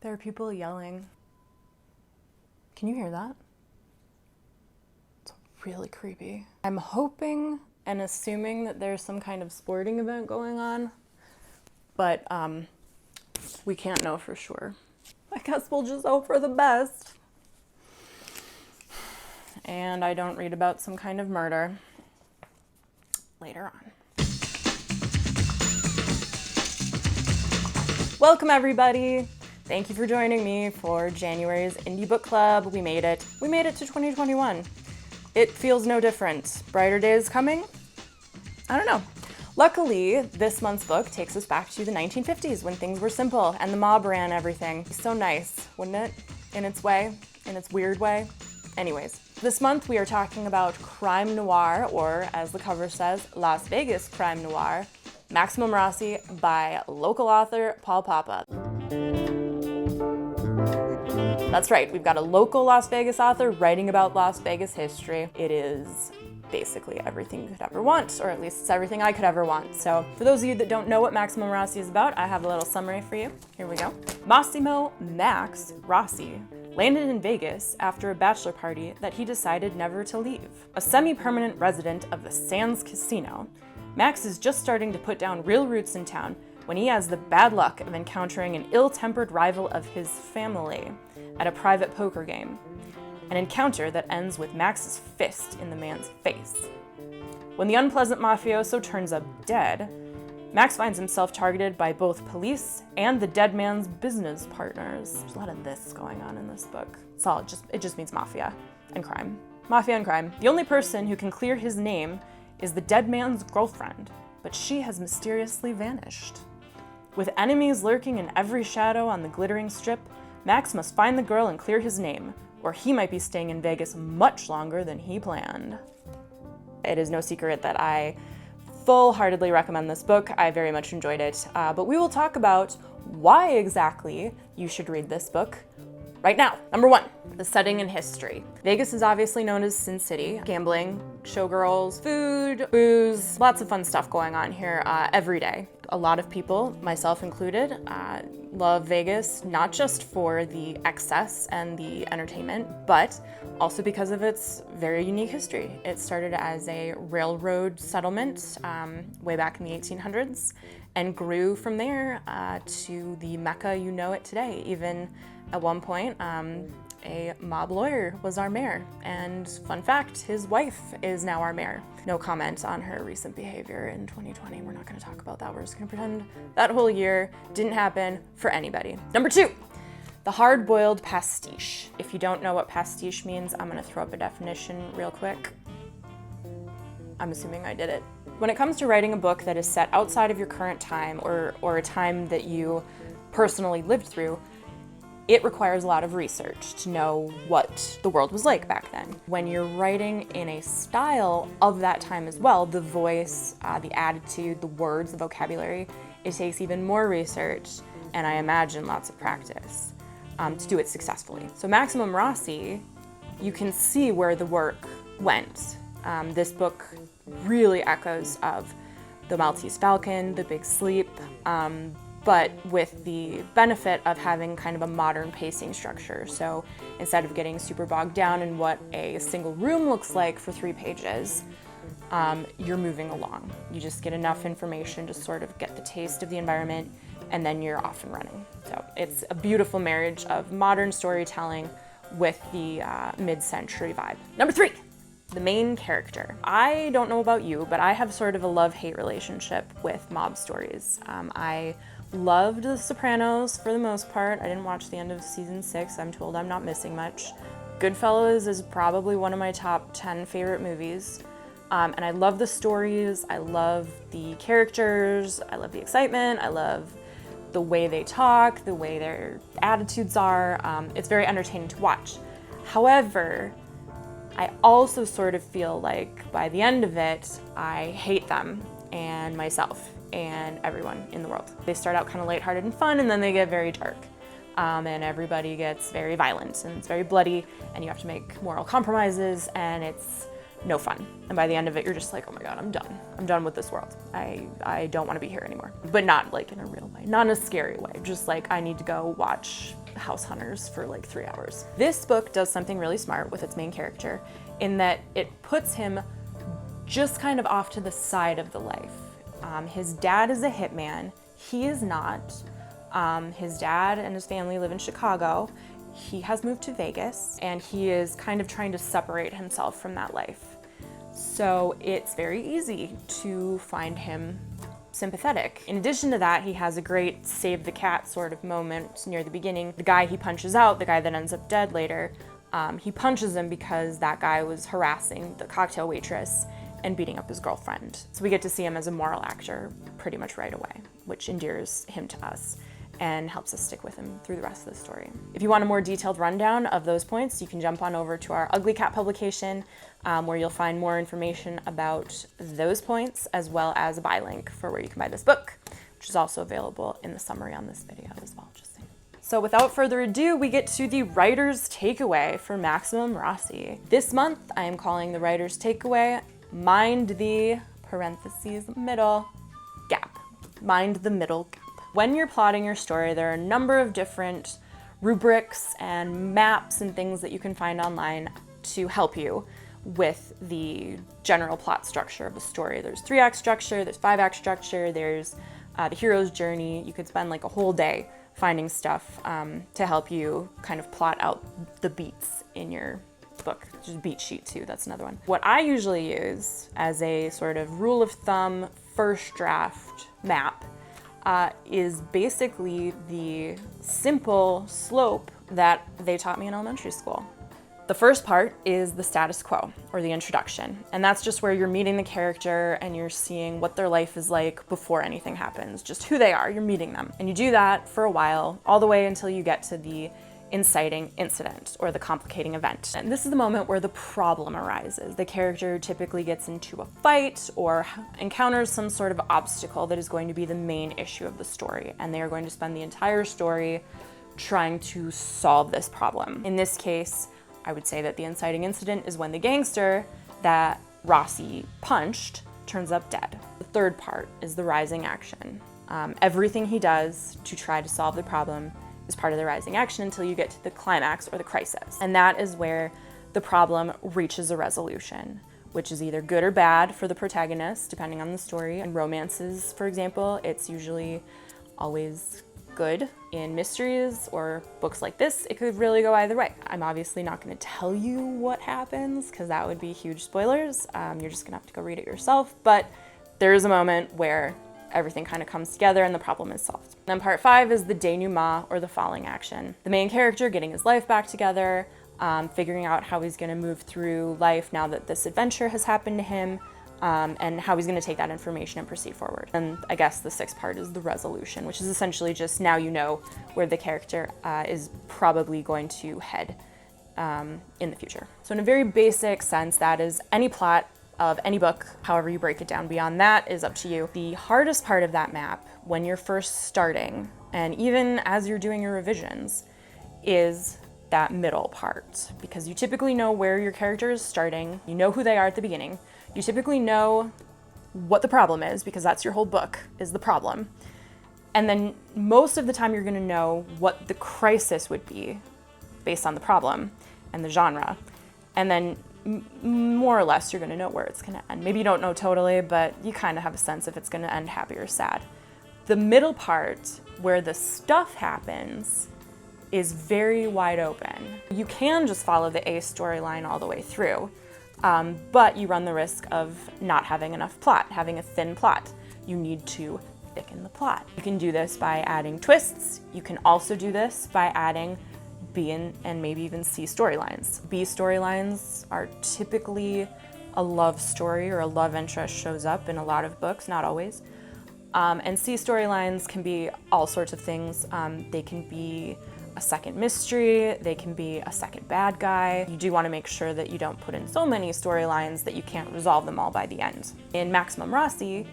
There are people yelling. Can you hear that? It's really creepy. I'm hoping and assuming that there's some kind of sporting event going on, but we can't know for sure. I guess we'll just hope for the best. And I don't read about some kind of murder later on. Welcome everybody. Thank you for joining me for January's Indie Book Club. We made it. We made it to 2021. It feels no different. Brighter days coming? I don't know. Luckily, this month's book takes us back to the 1950s when things were simple and the mob ran everything. So nice, wouldn't it? In its way, in its weird way. Anyways, this month we are talking about crime noir, or as the cover says, Las Vegas crime noir, Maximum Rossi by local author Paul Papa. That's right, we've got a local Las Vegas author writing about Las Vegas history. It is basically everything you could ever want, or at least it's everything I could ever want. So for those of you that don't know what Maximum Rossi is about, I have a little summary for you. Here we go. Massimo Max Rossi landed in Vegas after a bachelor party that he decided never to leave. A semi-permanent resident of the Sands Casino, Max is just starting to put down real roots in town when he has the bad luck of encountering an ill-tempered rival of his family at a private poker game. An encounter that ends with Max's fist in the man's face. When the unpleasant mafioso turns up dead, Max finds himself targeted by both police and the dead man's business partners. There's a lot of this going on in this book. It just means mafia and crime. Mafia and crime. The only person who can clear his name is the dead man's girlfriend, but she has mysteriously vanished. With enemies lurking in every shadow on the glittering strip, Max must find the girl and clear his name, or he might be staying in Vegas much longer than he planned. It is no secret that I full-heartedly recommend this book. I very much enjoyed it, but we will talk about why exactly you should read this book right now. Number one, the setting and history. Vegas is obviously known as Sin City. Gambling, showgirls, food, booze, lots of fun stuff going on here every day. A lot of people, myself included, love Vegas, not just for the excess and the entertainment, but also because of its very unique history. It started as a railroad settlement way back in the 1800s and grew from there to the Mecca you know it today. Even at one point, a mob lawyer was our mayor, and fun fact, his wife is now our mayor. No comment on her recent behavior in 2020. We're not going to talk about that. We're just going to pretend that whole year didn't happen for anybody. Number two, the hard-boiled pastiche. If you don't know what pastiche means, I'm going to throw up a definition real quick. I'm assuming I did it. When it comes to writing a book that is set outside of your current time or a time that you personally lived through, it requires a lot of research to know what the world was like back then. When you're writing in a style of that time as well, the voice, the attitude, the words, the vocabulary, it takes even more research and I imagine lots of practice to do it successfully. So Maximum Rossi, you can see where the work went. This book really echoes of The Maltese Falcon, The Big Sleep, but with the benefit of having kind of a modern pacing structure. So instead of getting super bogged down in what a single room looks like for 3 pages, you're moving along. You just get enough information to sort of get the taste of the environment, and then you're off and running. So it's a beautiful marriage of modern storytelling with the mid-century vibe. Number 3. The main character. I don't know about you, but I have sort of a love-hate relationship with mob stories. I loved The Sopranos for the most part. I didn't watch the end of season 6. I'm told I'm not missing much. Goodfellas is probably one of my top 10 favorite movies. And I love the stories, I love the characters, I love the excitement, I love the way they talk, the way their attitudes are. It's very entertaining to watch. However, I also sort of feel like by the end of it, I hate them and myself and everyone in the world. They start out kind of lighthearted and fun, and then they get very dark. And everybody gets very violent, and it's very bloody, and you have to make moral compromises, and it's no fun. And by the end of it, you're just like, oh my God, I'm done. I'm done with this world. I don't want to be here anymore. But not like in a real way, not in a scary way. Just like I need to go watch house hunters for like 3 hours. This book does something really smart with its main character in that it puts him just kind of off to the side of the life. His dad is a hitman. He is not. His dad and his family live in Chicago. He has moved to Vegas, and he is kind of trying to separate himself from that life. So it's very easy to find him sympathetic. In addition to that, he has a great save the cat sort of moment near the beginning. The guy he punches out, the guy that ends up dead later, he punches him because that guy was harassing the cocktail waitress and beating up his girlfriend. So we get to see him as a moral actor pretty much right away, which endears him to us and helps us stick with him through the rest of the story. If you want a more detailed rundown of those points, you can jump on over to our Ugly Cat publication, where you'll find more information about those points, as well as a buy link for where you can buy this book, which is also available in the summary on this video as well, just saying. So without further ado, we get to the writer's takeaway for Maximum Rossi. This month, I am calling the writer's takeaway, mind the, parentheses, middle gap. Mind the middle gap. When you're plotting your story, there are a number of different rubrics and maps and things that you can find online to help you with the general plot structure of the story. There's 3-act structure, there's 5-act structure, there's the hero's journey. You could spend like a whole day finding stuff to help you kind of plot out the beats in your book. There's a beat sheet too, that's another one. What I usually use as a sort of rule of thumb first draft map is basically the simple slope that they taught me in elementary school. The first part is the status quo, or the introduction, and that's just where you're meeting the character and you're seeing what their life is like before anything happens, just who they are, you're meeting them. And you do that for a while, all the way until you get to the inciting incident, or the complicating event. And this is the moment where the problem arises. The character typically gets into a fight or encounters some sort of obstacle that is going to be the main issue of the story, and they are going to spend the entire story trying to solve this problem. In this case, I would say that the inciting incident is when the gangster that Rossi punched turns up dead. The third part is the rising action. Everything he does to try to solve the problem is part of the rising action until you get to the climax or the crisis. And that is where the problem reaches a resolution, which is either good or bad for the protagonist, depending on the story. In romances, for example, it's usually always good. In mysteries or books like this, it could really go either way. I'm obviously not going to tell you what happens because that would be huge spoilers. You're just gonna have to go read it yourself, but there is a moment where everything kind of comes together and the problem is solved. Then part 5 is the denouement, or the falling action. The main character getting his life back together, figuring out how he's gonna move through life now that this adventure has happened to him, and how he's gonna take that information and proceed forward. And I guess the 6th part is the resolution, which is essentially just now you know where the character is probably going to head in the future. So in a very basic sense, that is any plot of any book, however you break it down. Beyond that is up to you. The hardest part of that map, when you're first starting, and even as you're doing your revisions, is that middle part, because you typically know where your character is starting, you know who they are at the beginning, you typically know what the problem is, because that's your whole book, is the problem. And then most of the time you're gonna know what the crisis would be based on the problem and the genre. And then more or less you're gonna know where it's gonna end. Maybe you don't know totally, but you kind of have a sense if it's gonna end happy or sad. The middle part, where the stuff happens, is very wide open. You can just follow the A storyline all the way through, but you run the risk of not having enough plot, having a thin plot. You need to thicken the plot. You can do this by adding twists. You can also do this by adding B and maybe even C storylines. B storylines are typically a love story or a love interest shows up in a lot of books, not always. And C storylines can be all sorts of things. They can be a second mystery, they can be a second bad guy. You do want to make sure that you don't put in so many storylines that you can't resolve them all by the end. In Maximum Rossi,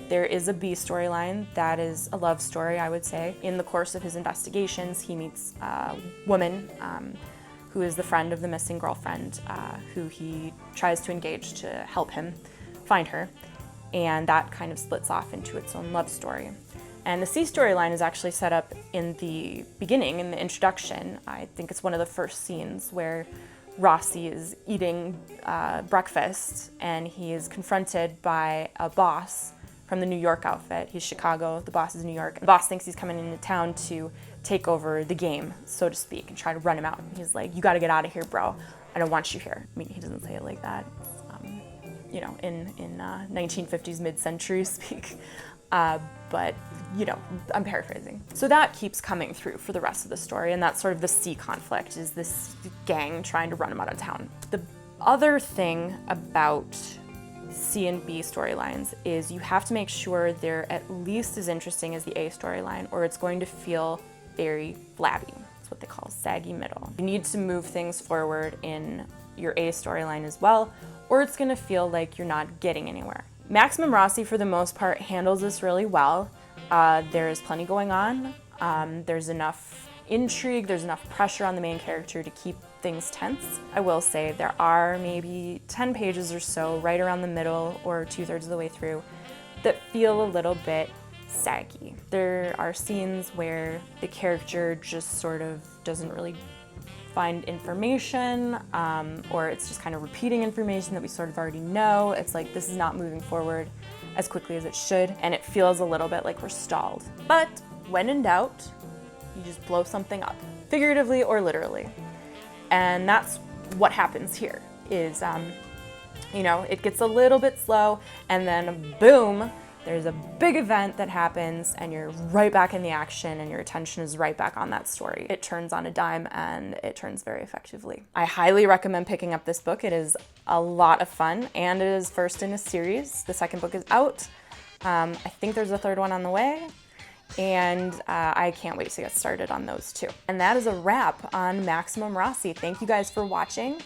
there is a B storyline that is a love story, I would say. In the course of his investigations, he meets a woman who is the friend of the missing girlfriend, who he tries to engage to help him find her. And that kind of splits off into its own love story. And the C storyline is actually set up in the beginning, in the introduction. I think it's one of the first scenes where Rossi is eating breakfast and he is confronted by a boss from the New York outfit. He's Chicago, the boss is New York. The boss thinks he's coming into town to take over the game, so to speak, and try to run him out. He's like, you gotta get out of here, bro. I don't want you here. I mean, he doesn't say it like that. It's, you know, in 1950s mid-century speak. But, you know, I'm paraphrasing. So that keeps coming through for the rest of the story, and that's sort of the C conflict, is this gang trying to run him out of town. The other thing about C and B storylines is you have to make sure they're at least as interesting as the A storyline, or it's going to feel very flabby. That's what they call saggy middle. You need to move things forward in your A storyline as well, or it's gonna feel like you're not getting anywhere. Maximum Rossi, for the most part, handles this really well. There's plenty going on. There's enough intrigue, there's enough pressure on the main character to keep things tense. I will say there are maybe 10 pages or so right around the middle or 2/3 of the way through that feel a little bit saggy. There are scenes where the character just sort of doesn't really find information, or it's just kind of repeating information that we sort of already know. It's like, this is not moving forward as quickly as it should, and it feels a little bit like we're stalled. But when in doubt, you just blow something up, figuratively or literally. And that's what happens here, is, you know, it gets a little bit slow, and then boom, there's a big event that happens and you're right back in the action and your attention is right back on that story. It turns on a dime and it turns very effectively. I highly recommend picking up this book. It is a lot of fun and it is first in a series. The second book is out. I think there's a third one on the way, and I can't wait to get started on those too. And that is a wrap on Maximum Rossi. Thank you guys for watching.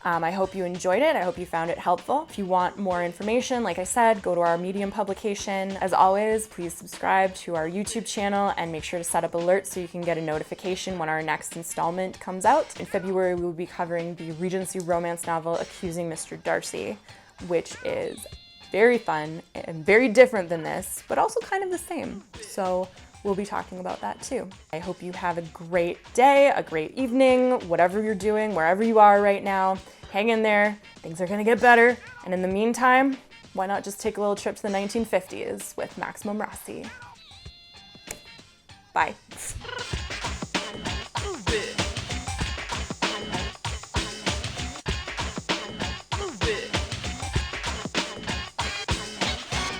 I hope you enjoyed it. I hope you found it helpful. If you want more information, like I said, go to our Medium publication. As always, please subscribe to our YouTube channel and make sure to set up alerts so you can get a notification when our next installment comes out. In February, we will be covering the Regency romance novel Accusing Mr. Darcy, which is very fun and very different than this, but also kind of the same. So we'll be talking about that too. I hope you have a great day, a great evening, whatever you're doing, wherever you are right now. Hang in there, things are gonna get better. And in the meantime, why not just take a little trip to the 1950s with Maximum Rossi? Bye.